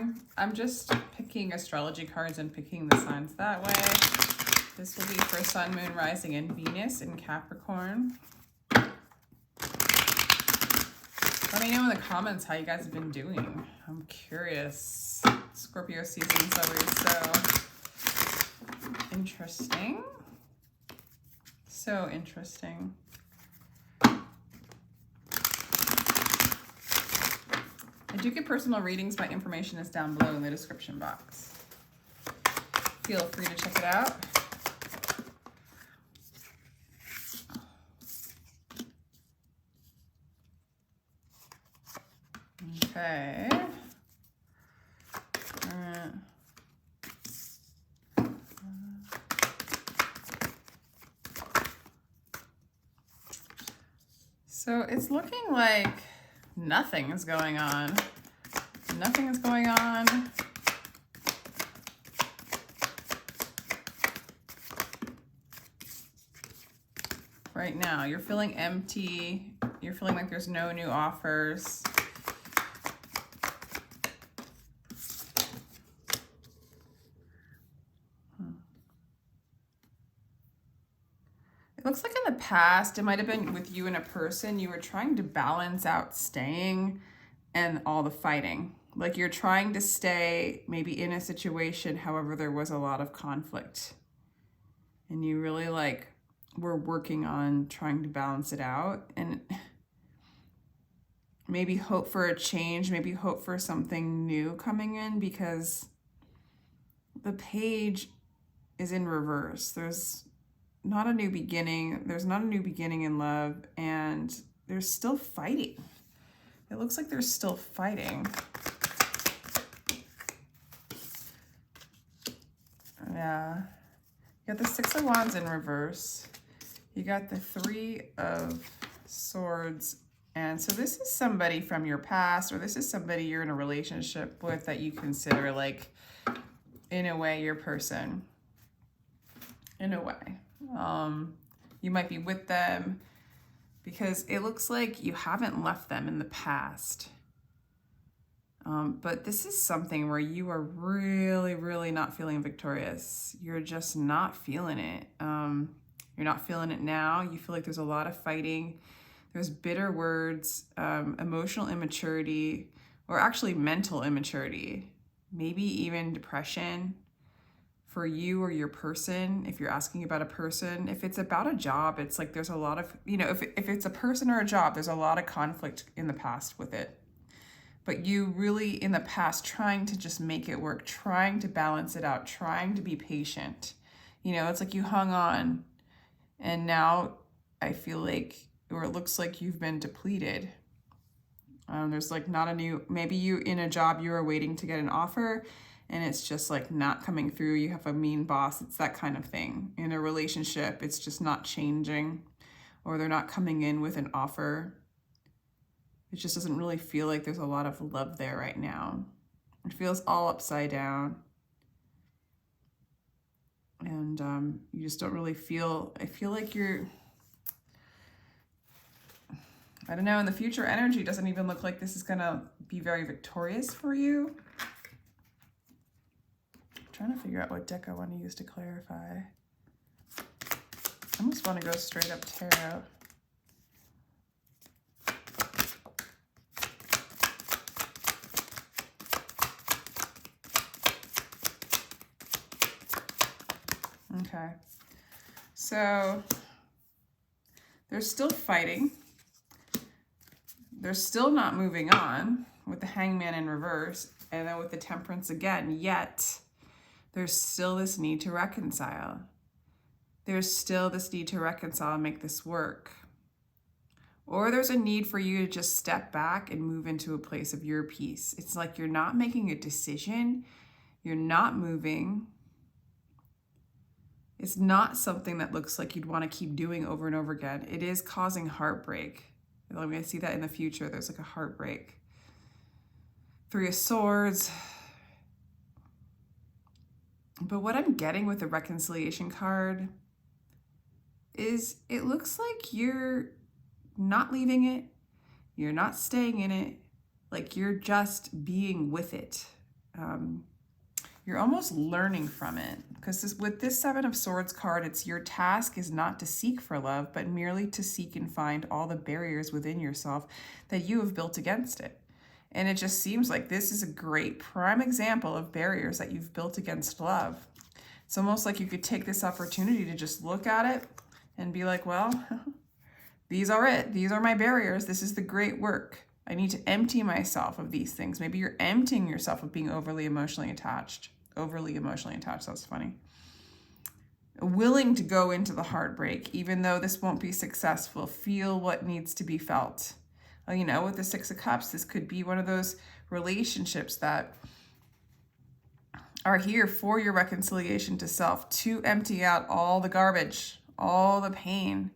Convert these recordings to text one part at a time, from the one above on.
Capricorn. I'm just picking astrology cards and picking the signs that way. This will be for Sun, Moon, Rising, and Venus in Capricorn. Let me know in the comments how you guys have been doing. I'm curious. Scorpio season's always so interesting. So interesting. I do get personal readings. My information is down below in the description box. Feel free to check it out. Okay. So it's looking like nothing is going on. Nothing is going on. Right now, you're feeling empty. You're feeling like there's no new offers. It looks like in the past, it might have been with you and a person, you were trying to balance out staying and all the fighting. Like you're trying to stay maybe in a situation, however, there was a lot of conflict. And you really like were working on trying to balance it out and maybe hope for a change, maybe hope for something new coming in, because the page is in reverse. There's not a new beginning. There's not a new beginning in love, and there's still fighting. It looks like there's still fighting. Yeah. You got the Six of Wands in reverse. You got the Three of Swords. And so this is somebody from your past, or this is somebody you're in a relationship with that you consider like, in a way, your person. In a way. You might be with them because it looks like you haven't left them in the past. But this is something where you are really, really not feeling victorious. You're just not feeling it. You're not feeling it now. You feel like there's a lot of fighting. There's bitter words, emotional immaturity, or actually mental immaturity, maybe even depression. For you or your person, if you're asking about a person, if it's about a job, it's like there's a lot of, you know, if it's a person or a job, there's a lot of conflict in the past with it. But you really, in the past, trying to just make it work, trying to balance it out, trying to be patient. You know, it's like you hung on, and now I feel like, or it looks like you've been depleted. There's like not a new, maybe you in a job, you are waiting to get an offer, and it's just like not coming through. You have a mean boss. It's that kind of thing. In a relationship, it's just not changing, or they're not coming in with an offer. It just doesn't really feel like there's a lot of love there right now. It feels all upside down. And you just don't really feel, I feel like you're, I don't know, in the future energy doesn't even look like this is gonna be very victorious for you. Trying to figure out what deck I want to use to clarify. I almost want to go straight up tarot. Okay, so they're still fighting. They're still not moving on with the Hangman in reverse, and then with the Temperance again, yet there's still this need to reconcile. There's still this need to reconcile and make this work. Or there's a need for you to just step back and move into a place of your peace. It's like you're not making a decision. You're not moving. It's not something that looks like you'd want to keep doing over and over again. It is causing heartbreak. I'm going to see that in the future. There's like a heartbreak. Three of Swords. But what I'm getting with the reconciliation card is it looks like you're not leaving it. You're not staying in it. Like you're just being with it. you're almost learning from it, because with this Seven of Swords card, it's your task is not to seek for love, but merely to seek and find all the barriers within yourself that you have built against it. And it just seems like this is a great prime example of barriers that you've built against love. It's almost like you could take this opportunity to just look at it and be like, well, these are it. These are my barriers. This is the great work. I need to empty myself of these things. Maybe you're emptying yourself of being overly emotionally attached. Overly emotionally attached, that's funny. Willing to go into the heartbreak, even though this won't be successful. Feel what needs to be felt. You know, with the Six of Cups, this could be one of those relationships that are here for your reconciliation to self, to empty out all the garbage, all the pain,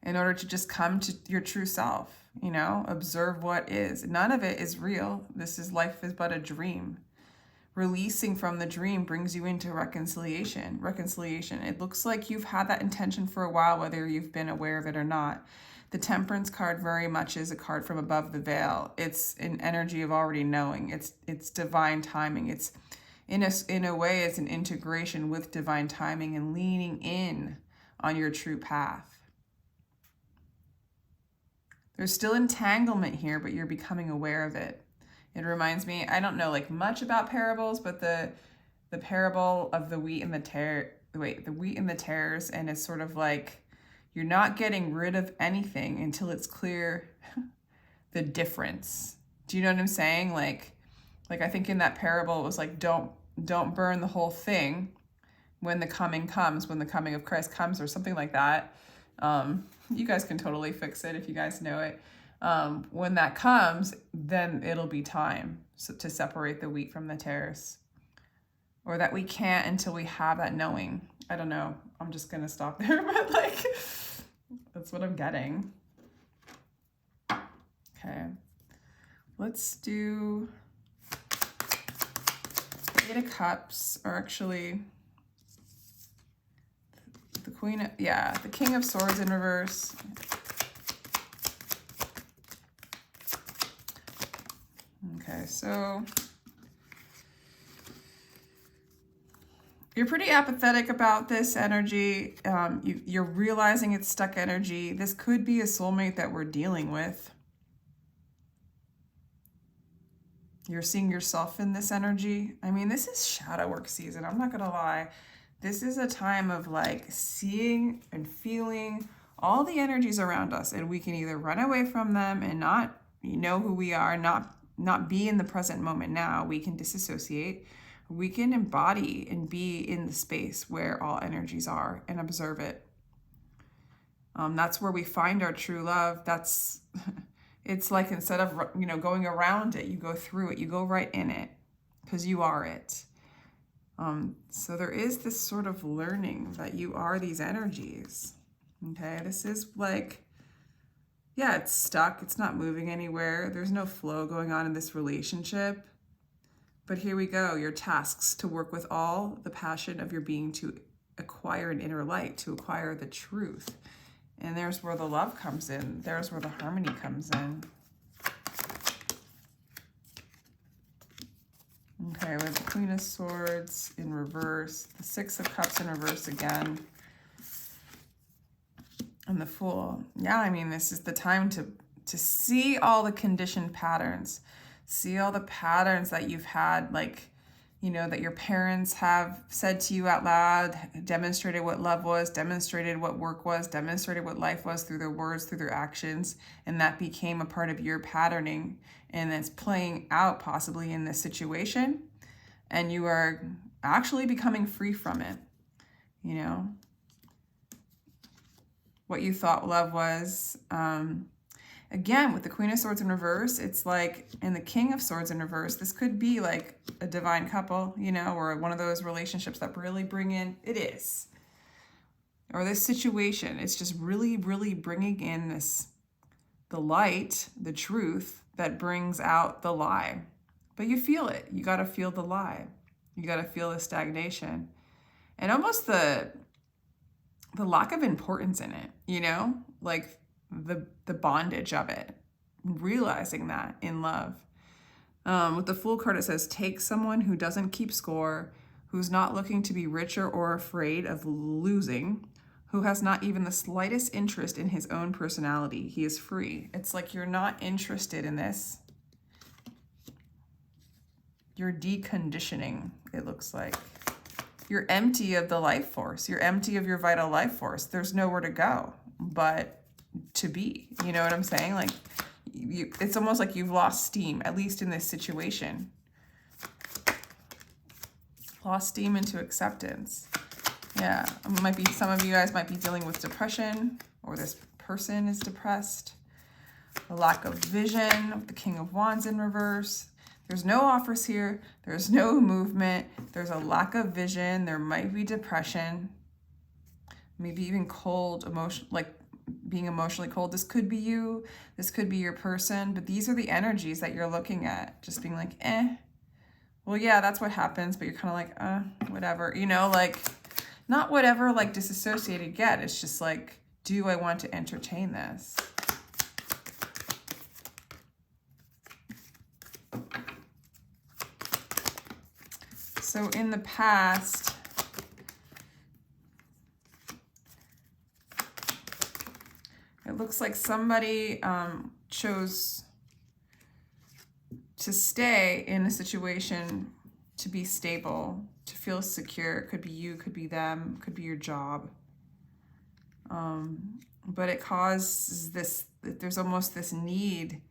in order to just come to your true self, you know, observe what is. None of it is real. Life is but a dream. Releasing from the dream brings you into reconciliation. It looks like you've had that intention for a while, whether you've been aware of it or not. The Temperance card very much is a card from above the veil. It's an energy of already knowing. It's divine timing. It's in a way, it's an integration with divine timing and leaning in on your true path. There's still entanglement here, but you're becoming aware of it. It reminds me, I don't know like much about parables, but the parable of the wheat and the tares, and it's sort of like you're not getting rid of anything until it's clear the difference. Do you know what I'm saying? Like I think in that parable it was like don't burn the whole thing when the coming comes, when the coming of Christ comes, or something like that. You guys can totally fix it if you guys know it. When that comes, then it'll be time to separate the wheat from the tares. Or that we can't until we have that knowing. I don't know. I'm just going to stop there, but like, that's what I'm getting. Okay. Let's do Eight of Cups, or actually the King of Swords in reverse. Okay, so you're pretty apathetic about this energy. You're realizing it's stuck energy. This could be a soulmate that we're dealing with. You're seeing yourself in this energy. I mean, this is shadow work season. I'm not gonna lie. This is a time of like seeing and feeling all the energies around us, and we can either run away from them and not know who we are, not be in the present moment now. We can disassociate. We can embody and be in the space where all energies are and observe it. That's where we find our true love. It's like instead of going around it, you go through it. You go right in it because you are it. So there is this sort of learning that you are these energies. Okay, this is like, yeah, it's stuck. It's not moving anywhere. There's no flow going on in this relationship. But here we go. Your tasks to work with all the passion of your being to acquire an inner light, to acquire the truth. And there's where the love comes in. There's where the harmony comes in. Okay, we have the Queen of Swords in reverse, the Six of Cups in reverse again, and the Fool. Yeah, I mean, this is the time to see all the conditioned patterns, see all the patterns that you've had, like, that your parents have said to you out loud, demonstrated what love was, demonstrated what work was, demonstrated what life was through their words, through their actions, and that became a part of your patterning, and it's playing out possibly in this situation, and you are actually becoming free from it. What you thought love was. Again, with the Queen of Swords in reverse, it's like, and the King of Swords in reverse, this could be like a divine couple, or one of those relationships that really bring in, it is. Or this situation, it's just really, really bringing in the light, the truth that brings out the lie. But you feel it. You got to feel the lie. You got to feel the stagnation. And almost the lack of importance in it, like the bondage of it, realizing that in love. With the Fool card, it says, take someone who doesn't keep score, who's not looking to be richer or afraid of losing, who has not even the slightest interest in his own personality. He is free. It's like you're not interested in this. You're deconditioning, it looks like. You're empty of the life force. You're empty of your vital life force. There's nowhere to go but to be. You know what I'm saying? Like, it's almost like you've lost steam, at least in this situation. Lost steam into acceptance. Yeah, it might be, some of you guys might be dealing with depression, or this person is depressed. A lack of vision, the King of Wands in reverse. There's no offers here. There's no movement. There's a lack of vision. There might be depression. Maybe even cold emotion, like being emotionally cold. This could be you. This could be your person. But these are the energies that you're looking at. Just being like, well, yeah, that's what happens. But you're kind of like, whatever. You know, like, not whatever, like disassociated yet. It's just like, do I want to entertain this? So in the past, it looks like somebody chose to stay in a situation to be stable, to feel secure. It could be you, could be them, could be your job. But it causes this, there's almost this need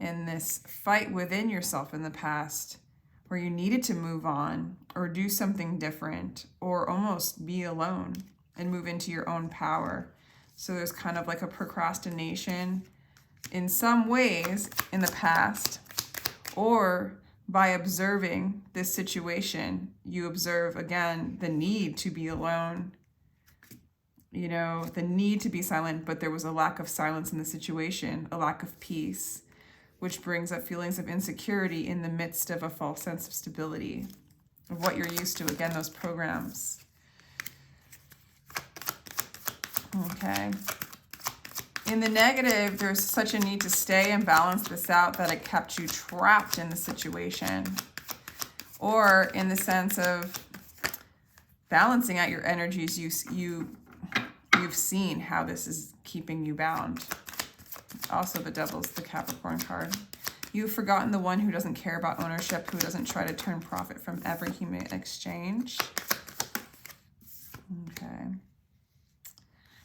and this fight within yourself in the past where you needed to move on or do something different or almost be alone and move into your own power. So there's kind of like a procrastination in some ways in the past, or by observing this situation, you observe again the need to be alone, you know, the need to be silent, but there was a lack of silence in the situation, a lack of peace, which brings up feelings of insecurity in the midst of a false sense of stability, of what you're used to. Again, those programs. Okay. In the negative, there's such a need to stay and balance this out that it kept you trapped in the situation. Or in the sense of balancing out your energies, you've seen how this is keeping you bound. Also, the Devil's the Capricorn card. You've forgotten the one who doesn't care about ownership, who doesn't try to turn profit from every human exchange. Okay.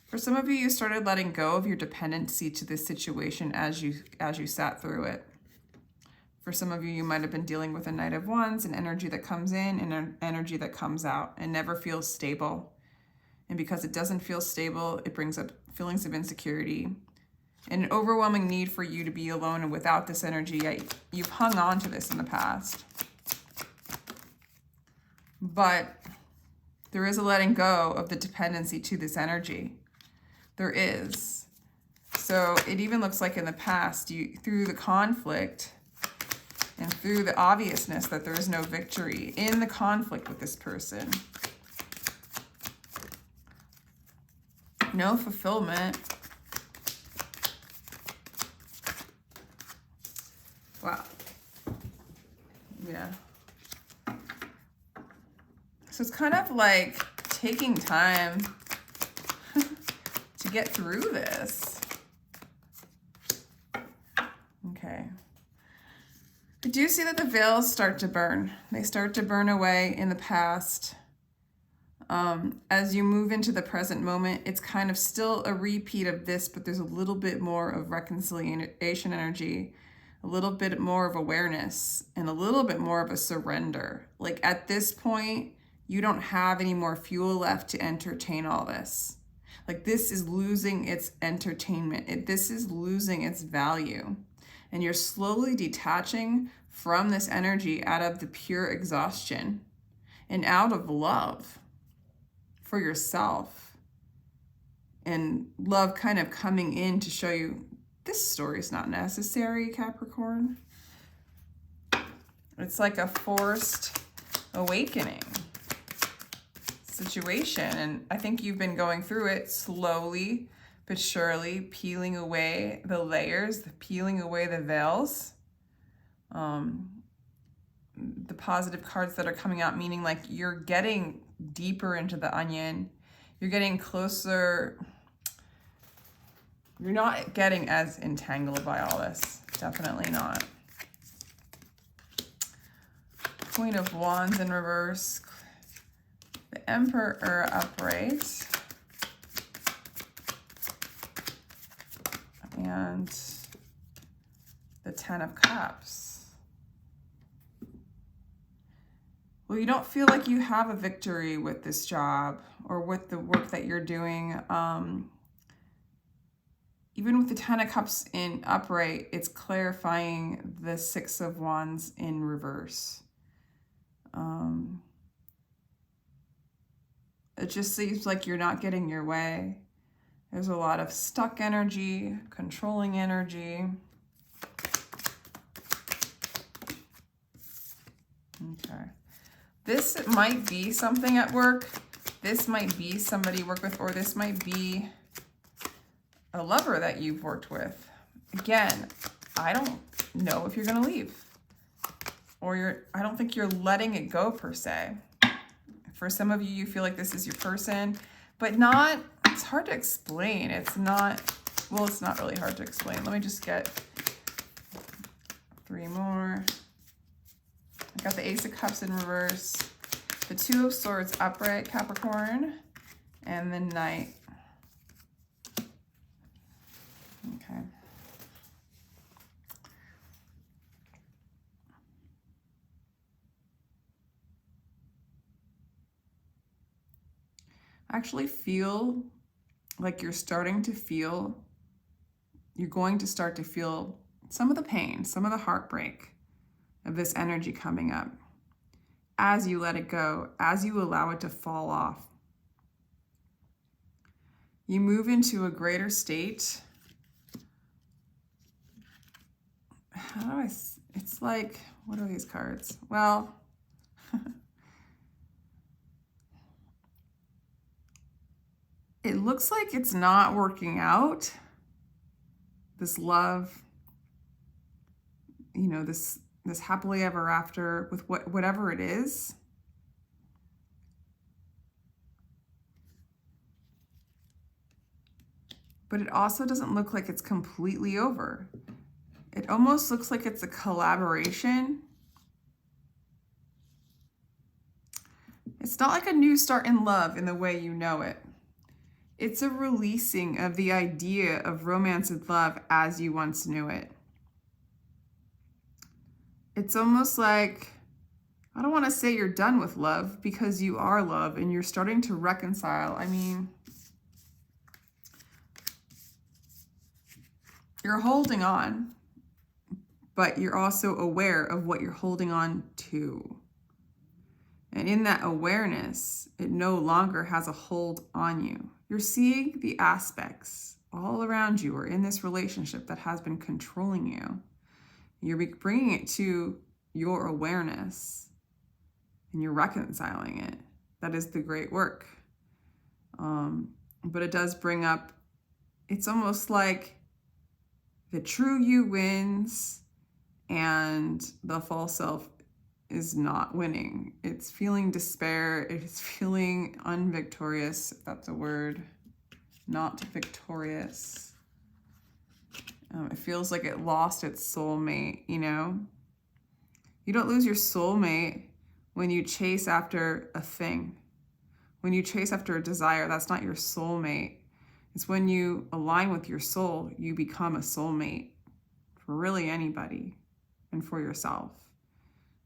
For some of you, you started letting go of your dependency to this situation as you sat through it. For some of you, you might have been dealing with a Knight of Wands, an energy that comes in and an energy that comes out and never feels stable. And because it doesn't feel stable, it brings up feelings of insecurity, an overwhelming need for you to be alone and without this energy, yet you've hung on to this in the past. But there is a letting go of the dependency to this energy. There is. So it even looks like in the past, through the conflict and through the obviousness that there is no victory in the conflict with this person. No fulfillment. Wow. Yeah. So it's kind of like taking time to get through this. Okay. I do see that the veils start to burn. They start to burn away in the past. As you move into the present moment, it's kind of still a repeat of this, but there's a little bit more of reconciliation energy, a little bit more of awareness, and a little bit more of a surrender. Like at this point, you don't have any more fuel left to entertain all this. Like this is losing its entertainment. This is losing its value. And you're slowly detaching from this energy out of the pure exhaustion and out of love for yourself. And love kind of coming in to show you this story is not necessary, Capricorn. It's like a forced awakening situation, and I think you've been going through it slowly but surely, peeling away the layers, peeling away the veils, The positive cards that are coming out, meaning like you're getting deeper into the onion. You're getting closer. You're not getting as entangled by all this. Definitely not. Queen of Wands in reverse. The Emperor upright. And the Ten of Cups. Well, you don't feel like you have a victory with this job or with the work that you're doing. Even with the Ten of Cups in upright, it's clarifying the Six of Wands in reverse. It just seems like you're not getting your way. There's a lot of stuck energy, controlling energy. Okay. This might be something at work. This might be somebody you work with, or this might be a lover that you've worked with. Again, I don't know if you're going to leave. Or I don't think you're letting it go per se. For some of you, you feel like this is your person, but not, it's hard to explain. It's not, well, it's not really hard to explain. Let me just get 3 more. I got the Ace of Cups in reverse, the Two of Swords upright, Capricorn, and the Knight. Okay. I actually feel like you're going to start to feel some of the pain, some of the heartbreak of this energy coming up as you let it go, as you allow it to fall off. You move into a greater state. It's like, what are these cards? Well, it looks like it's not working out. This love, this happily ever after with whatever it is. But it also doesn't look like it's completely over. It almost looks like it's a collaboration. It's not like a new start in love in the way you know it. It's a releasing of the idea of romance and love as you once knew it. It's almost like, I don't want to say you're done with love, because you are love and you're starting to reconcile. I mean, you're holding on, but you're also aware of what you're holding on to. And in that awareness, it no longer has a hold on you. You're seeing the aspects all around you or in this relationship that has been controlling you. You're bringing it to your awareness and you're reconciling it. That is the great work. But it does bring up, it's almost like the true you wins and the false self is not winning. It's feeling despair. It's feeling unvictorious, if that's a word. Not victorious. It feels like it lost its soulmate, You don't lose your soulmate when you chase after a thing. When you chase after a desire, that's not your soulmate. It's when you align with your soul, you become a soulmate for really anybody and for yourself.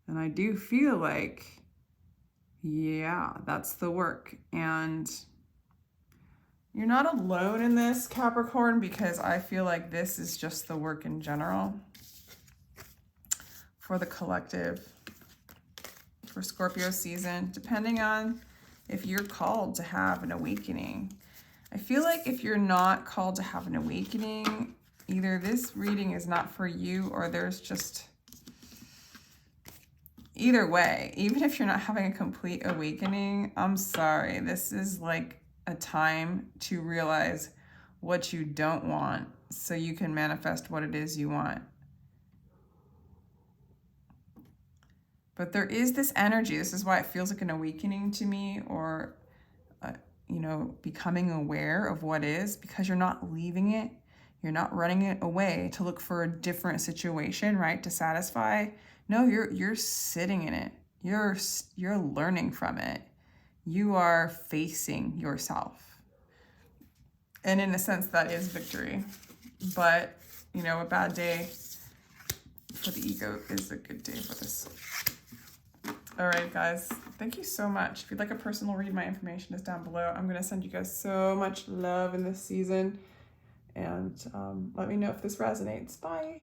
And I do feel like, yeah, that's the work. And you're not alone in this, Capricorn, because I feel like this is just the work in general for the collective, for Scorpio season, depending on if you're called to have an awakening. I feel like if you're not called to have an awakening, either this reading is not for you or there's just, either way, even if you're not having a complete awakening, I'm sorry, this is like a time to realize what you don't want so you can manifest what it is you want. But there is this energy. This is why it feels like an awakening to me, or, you know, becoming aware of what is, because you're not leaving it. You're not running it away to look for a different situation, right, to satisfy. No, you're sitting in it. You're learning from it. You are facing yourself. And in a sense, that is victory. But, you know, a bad day for the ego is a good day for this. All right, guys, thank you so much. If you'd like a personal read, my information is down below. I'm going to send you guys so much love in this season. And let me know if this resonates. Bye.